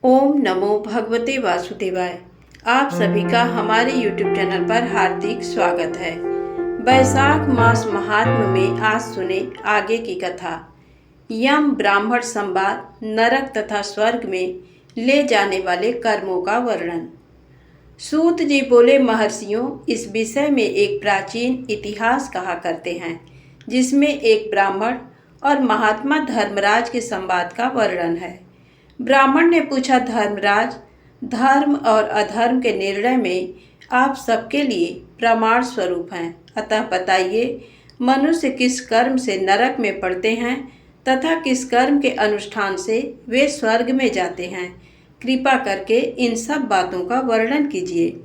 ओम नमो भगवते वासुदेवाय। आप सभी का हमारे YouTube चैनल पर हार्दिक स्वागत है। वैशाख मास महात्म्य में आज सुने आगे की कथा। यम ब्राह्मण संवाद, नरक तथा स्वर्ग में ले जाने वाले कर्मों का वर्णन। सूत जी बोले, महर्षियों, इस विषय में एक प्राचीन इतिहास कहा करते हैं, जिसमें एक ब्राह्मण और महात्मा धर्मराज के संवाद का वर्णन है। ब्राह्मण ने पूछा, धर्मराज, धर्म और अधर्म के निर्णय में आप सबके लिए प्रमाण स्वरूप हैं, अतः बताइए, मनुष्य किस कर्म से नरक में पड़ते हैं तथा किस कर्म के अनुष्ठान से वे स्वर्ग में जाते हैं। कृपा करके इन सब बातों का वर्णन कीजिए।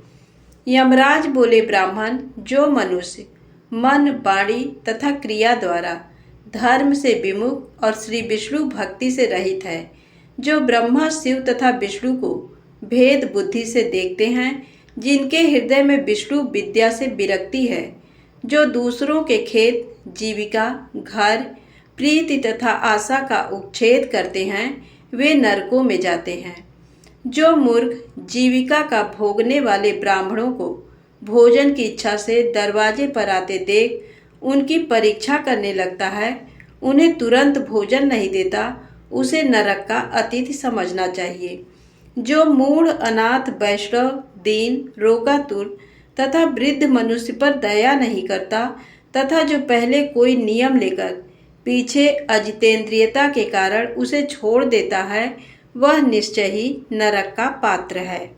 यमराज बोले, ब्राह्मण, जो मनुष्य मन, वाणी तथा क्रिया द्वारा धर्म से विमुख और श्री विष्णु भक्ति से रहित है, जो ब्रह्मा, शिव तथा विष्णु को भेद बुद्धि से देखते हैं, जिनके हृदय में विष्णु विद्या से विरक्ति है, जो दूसरों के खेत, जीविका, घर, प्रीति तथा आशा का उच्छेद करते हैं, वे नरकों में जाते हैं। जो मूर्ख जीविका का भोगने वाले ब्राह्मणों को भोजन की इच्छा से दरवाजे पर आते देख उनकी परीक्षा करने लगता है, उन्हें तुरंत भोजन नहीं देता, उसे नरक का अतिथि समझना चाहिए। जो मूढ़, अनाथ, वैष्णव, दीन, रोगातुर तथा वृद्ध मनुष्य पर दया नहीं करता तथा जो पहले कोई नियम लेकर पीछे अजितेंद्रियता के कारण उसे छोड़ देता है, वह निश्चय ही नरक का पात्र है।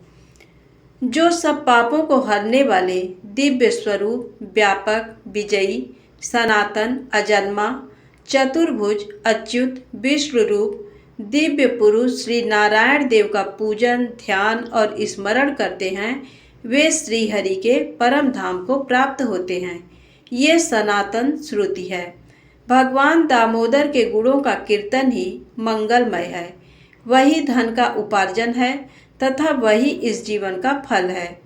जो सब पापों को हरने वाले दिव्य स्वरूप, व्यापक, विजयी, सनातन, अजन्मा, चतुर्भुज, अच्युत, विष्णु रूप, दिव्य पुरुष श्री नारायण देव का पूजन, ध्यान और स्मरण करते हैं, वे श्री हरि के परम धाम को प्राप्त होते हैं। ये सनातन श्रुति है। भगवान दामोदर के गुणों का कीर्तन ही मंगलमय है। वही धन का उपार्जन है तथा वही इस जीवन का फल है।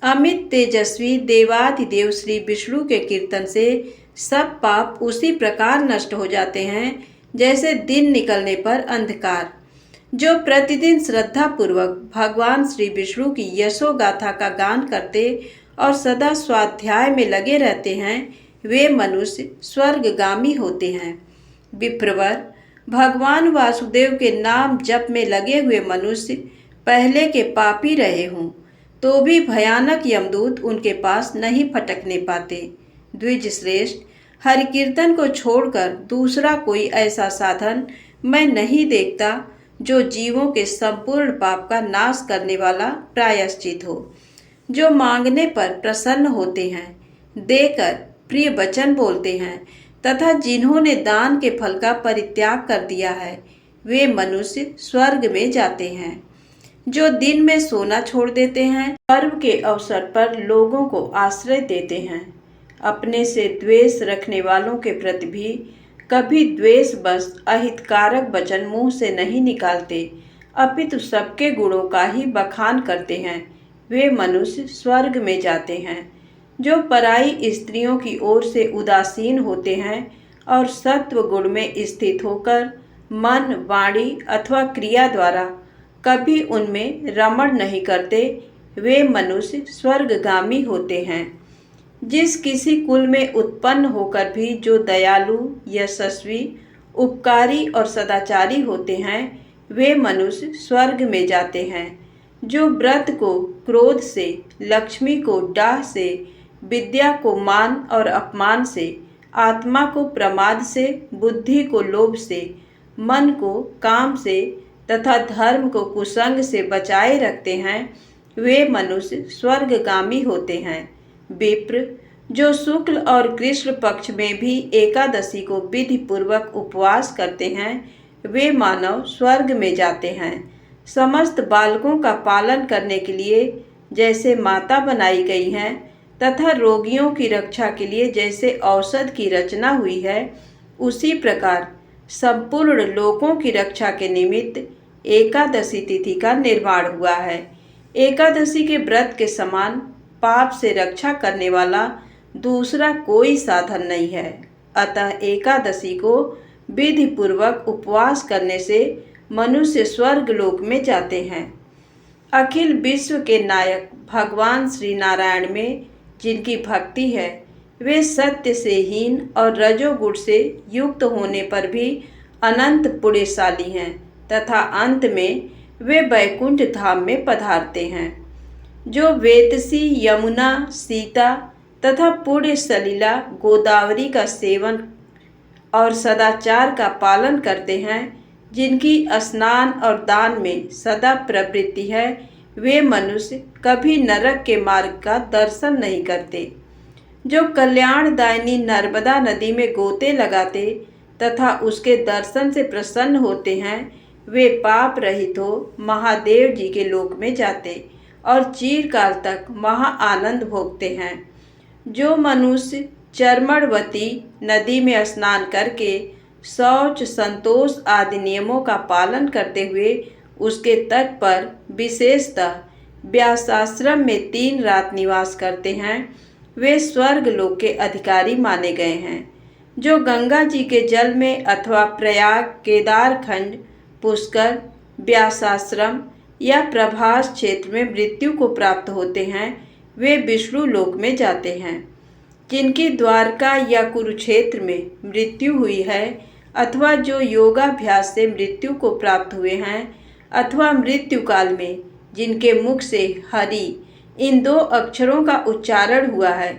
अमित तेजस्वी देवाधिदेव श्री विष्णु के कीर्तन से सब पाप उसी प्रकार नष्ट हो जाते हैं जैसे दिन निकलने पर अंधकार। जो प्रतिदिन श्रद्धा पूर्वक भगवान श्री विष्णु की यशो गाथा का गान करते और सदा स्वाध्याय में लगे रहते हैं, वे मनुष्य स्वर्गगामी होते हैं। विप्रवर, भगवान वासुदेव के नाम जप में लगे हुए मनुष्य पहले के पापी रहे हों तो भी भयानक यमदूत उनके पास नहीं फटकने पाते। द्विज श्रेष्ठ, हरि कीर्तन को छोड़कर दूसरा कोई ऐसा साधन मैं नहीं देखता जो जीवों के संपूर्ण पाप का नाश करने वाला प्रायश्चित हो। जो मांगने पर प्रसन्न होते हैं, देकर प्रिय वचन बोलते हैं तथा जिन्होंने दान के फल का परित्याग कर दिया है, वे मनुष्य स्वर्ग में जाते हैं। जो दिन में सोना छोड़ देते हैं, पर्व के अवसर पर लोगों को आश्रय देते हैं, अपने से द्वेष रखने वालों के प्रति भी कभी द्वेष बस अहितकारक वचन मुंह से नहीं निकालते, अपितु सबके गुणों का ही बखान करते हैं, वे मनुष्य स्वर्ग में जाते हैं। जो पराई स्त्रियों की ओर से उदासीन होते हैं और सत्व गुण में स्थित होकर मन, वाणी अथवा क्रिया द्वारा कभी उनमें रमण नहीं करते, वे मनुष्य स्वर्गगामी होते हैं। जिस किसी कुल में उत्पन्न होकर भी जो दयालु, यशस्वी, उपकारी और सदाचारी होते हैं, वे मनुष्य स्वर्ग में जाते हैं। जो व्रत को क्रोध से, लक्ष्मी को डाह से, विद्या को मान और अपमान से, आत्मा को प्रमाद से, बुद्धि को लोभ से, मन को काम से तथा धर्म को कुसंग से बचाए रखते हैं, वे मनुष्य स्वर्गगामी होते हैं। विप्र, जो शुक्ल और कृष्ण पक्ष में भी एकादशी को विधि पूर्वक उपवास करते हैं, वे मानव स्वर्ग में जाते हैं। समस्त बालकों का पालन करने के लिए जैसे माता बनाई गई हैं तथा रोगियों की रक्षा के लिए जैसे औषध की रचना हुई है, उसी प्रकार संपूर्ण लोकों की रक्षा के निमित्त एकादशी तिथि का निर्माण हुआ है। एकादशी के व्रत के समान पाप से रक्षा करने वाला दूसरा कोई साधन नहीं है। अतः एकादशी को विधि पूर्वक उपवास करने से मनुष्य स्वर्ग लोक में जाते हैं। अखिल विश्व के नायक भगवान श्री नारायण में जिनकी भक्ति है, वे सत्य से हीन और रजोगुण से युक्त होने पर भी अनंत पुण्यशाली हैं तथा अंत में वे वैकुंठ धाम में पधारते हैं। जो वेतसी, यमुना, सीता तथा पुण्य सलिला गोदावरी का सेवन और सदाचार का पालन करते हैं, जिनकी स्नान और दान में सदा प्रवृत्ति है, वे मनुष्य कभी नरक के मार्ग का दर्शन नहीं करते। जो कल्याणदायिनी नर्मदा नदी में गोते लगाते तथा उसके दर्शन से प्रसन्न होते हैं, वे पाप रहित हो महादेव जी के लोक में जाते और चिरकाल तक महा आनंद भोगते हैं। जो मनुष्य चर्मणवती नदी में स्नान करके शौच, संतोष आदि नियमों का पालन करते हुए उसके तट पर विशेषतः व्यासाश्रम में 3 रात निवास करते हैं, वे स्वर्ग लोक के अधिकारी माने गए हैं। जो गंगा जी के जल में अथवा प्रयाग, केदारखंड, पुष्कर, व्यासाश्रम या प्रभास क्षेत्र में मृत्यु को प्राप्त होते हैं, वे विष्णु लोक में जाते हैं। जिनकी द्वारका या कुरुक्षेत्र में मृत्यु हुई है, अथवा जो योगाभ्यास से मृत्यु को प्राप्त हुए हैं, अथवा मृत्यु काल में जिनके मुख से हरि इन 2 अक्षरों का उच्चारण हुआ है,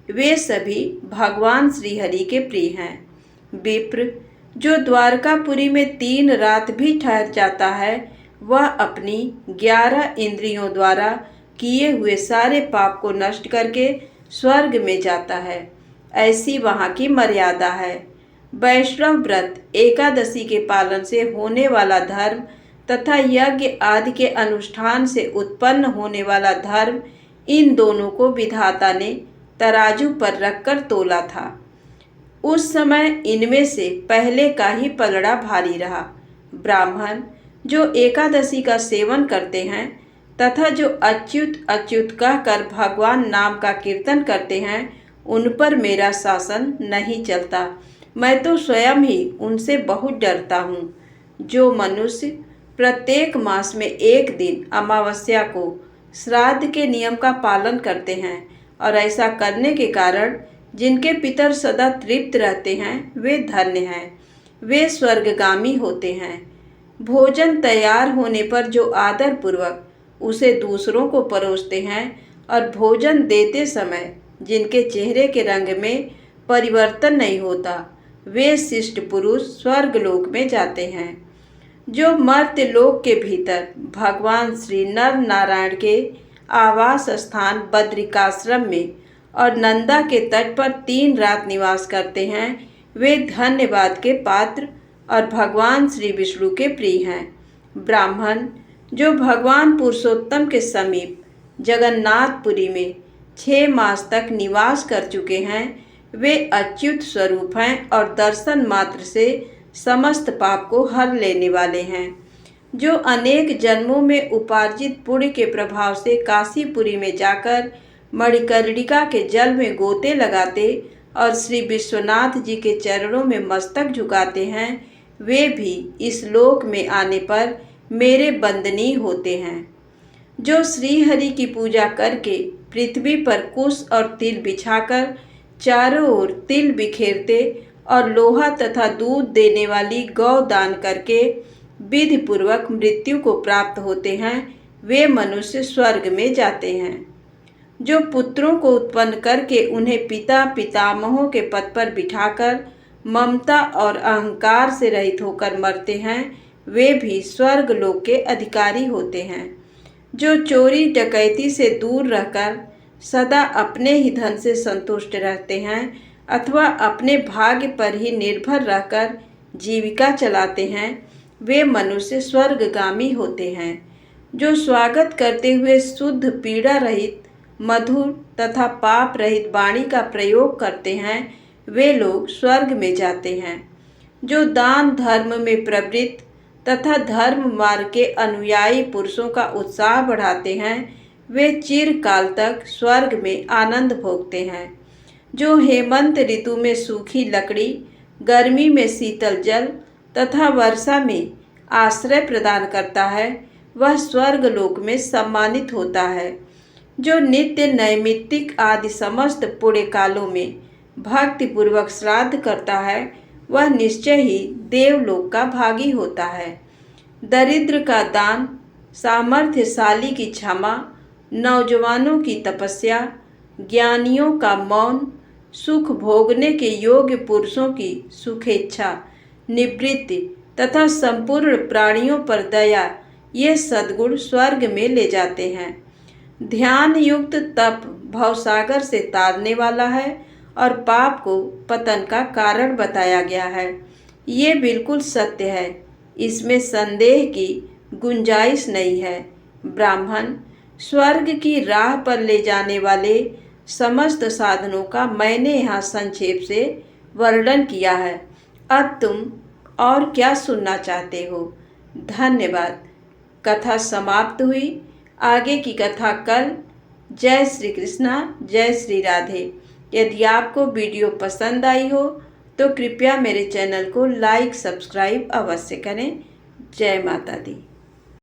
वे सभी भगवान श्री हरि के प्रिय हैं। विप्र, जो द्वारकापुरी में 3 रात भी ठहर जाता है, वह अपनी 11 इंद्रियों द्वारा किए हुए सारे पाप को नष्ट करके स्वर्ग में जाता है। ऐसी वहाँ की मर्यादा है। वैष्णव व्रत, एकादशी के पालन से होने वाला धर्म तथा यज्ञ आदि के अनुष्ठान से उत्पन्न होने वाला धर्म, इन दोनों को विधाता ने तराजू पर रखकर तोला था। उस समय इनमें से पहले का ही पलड़ा भारी रहा। ब्राह्मण जो एकादशी का सेवन करते हैं तथा जो अच्युत अच्युत कहकर भगवान नाम का कीर्तन करते हैं, उन पर मेरा शासन नहीं चलता। मैं तो स्वयं ही उनसे बहुत डरता हूँ। जो मनुष्य प्रत्येक मास में 1 दिन अमावस्या को श्राद्ध के नियम का पालन करते हैं और ऐसा करने के कारण जिनके पितर सदा तृप्त रहते हैं, वे धन्य हैं, वे स्वर्गगामी होते हैं। भोजन तैयार होने पर जो आदर पूर्वक उसे दूसरों को परोसते हैं और भोजन देते समय जिनके चेहरे के रंग में परिवर्तन नहीं होता, वे शिष्ट पुरुष स्वर्गलोक में जाते हैं। जो मर्त्य लोक के भीतर भगवान श्री नर नारायण के आवास स्थान बद्रिकाश्रम में और नंदा के तट पर 3 रात निवास करते हैं, वे धन्यवाद के पात्र और भगवान श्री विष्णु के प्रिय हैं। ब्राह्मण जो भगवान पुरुषोत्तम के समीप जगन्नाथपुरी में 6 मास तक निवास कर चुके हैं, वे अच्युत स्वरूप हैं और दर्शन मात्र से समस्त पाप को हर लेने वाले हैं। जो अनेक जन्मों में उपार्जित पुण्य के प्रभाव से काशीपुरी में जाकर मणिकर्णिका के जल में गोते लगाते और श्री विश्वनाथ जी के चरणों में मस्तक झुकाते हैं, वे भी इस लोक में आने पर मेरे बंदनी होते हैं। जो श्री हरि की पूजा करके पृथ्वी पर कुश और तिल बिछाकर चारों ओर तिल बिखेरते और लोहा तथा दूध देने वाली गौ दान करके विधि पूर्वक मृत्यु को प्राप्त होते हैं, वे मनुष्य स्वर्ग में जाते हैं। जो पुत्रों को उत्पन्न करके उन्हें पिता पितामहों के पद पर बिठाकर ममता और अहंकार से रहित होकर मरते हैं, वे भी स्वर्ग लोक के अधिकारी होते हैं। जो चोरी डकैती से दूर रहकर सदा अपने ही धन से संतुष्ट रहते हैं अथवा अपने भाग्य पर ही निर्भर रहकर जीविका चलाते हैं, वे मनुष्य स्वर्गगामी होते हैं। जो स्वागत करते हुए शुद्ध पीड़ा रहित मधुर तथा पाप रहित वाणी का प्रयोग करते हैं, वे लोग स्वर्ग में जाते हैं। जो दान धर्म में प्रवृत्त तथा धर्म मार्ग के अनुयायी पुरुषों का उत्साह बढ़ाते हैं, वे चिरकाल तक स्वर्ग में आनंद भोगते हैं। जो हेमंत ऋतु में सूखी लकड़ी, गर्मी में शीतल जल तथा वर्षा में आश्रय प्रदान करता है वह स्वर्ग लोक में सम्मानित होता है। जो नित्य नैमित्तिक आदि समस्त पुण्य कालों में भक्ति पूर्वक श्राद्ध करता है वह निश्चय ही देवलोक का भागी होता है। दरिद्र का दान, सामर्थ्यशाली की क्षमा, नौजवानों की तपस्या, ज्ञानियों का मौन, सुख भोगने के योग्य पुरुषों की सुखेच्छा निवृत्ति तथा संपूर्ण प्राणियों पर दया, ये सद्गुण स्वर्ग में ले जाते हैं। ध्यान युक्त तप भवसागर से तारने वाला है और पाप को पतन का कारण बताया गया है। ये बिल्कुल सत्य है, इसमें संदेह की गुंजाइश नहीं है। ब्राह्मण, स्वर्ग की राह पर ले जाने वाले समस्त साधनों का मैंने यहाँ संक्षेप से वर्णन किया है। अब तुम और क्या सुनना चाहते हो? धन्यवाद। कथा समाप्त हुई। आगे की कथा कल। जय श्री कृष्णा, जय श्री राधे। यदि आपको वीडियो पसंद आई हो तो कृपया मेरे चैनल को लाइक सब्सक्राइब अवश्य करें। जय माता दी।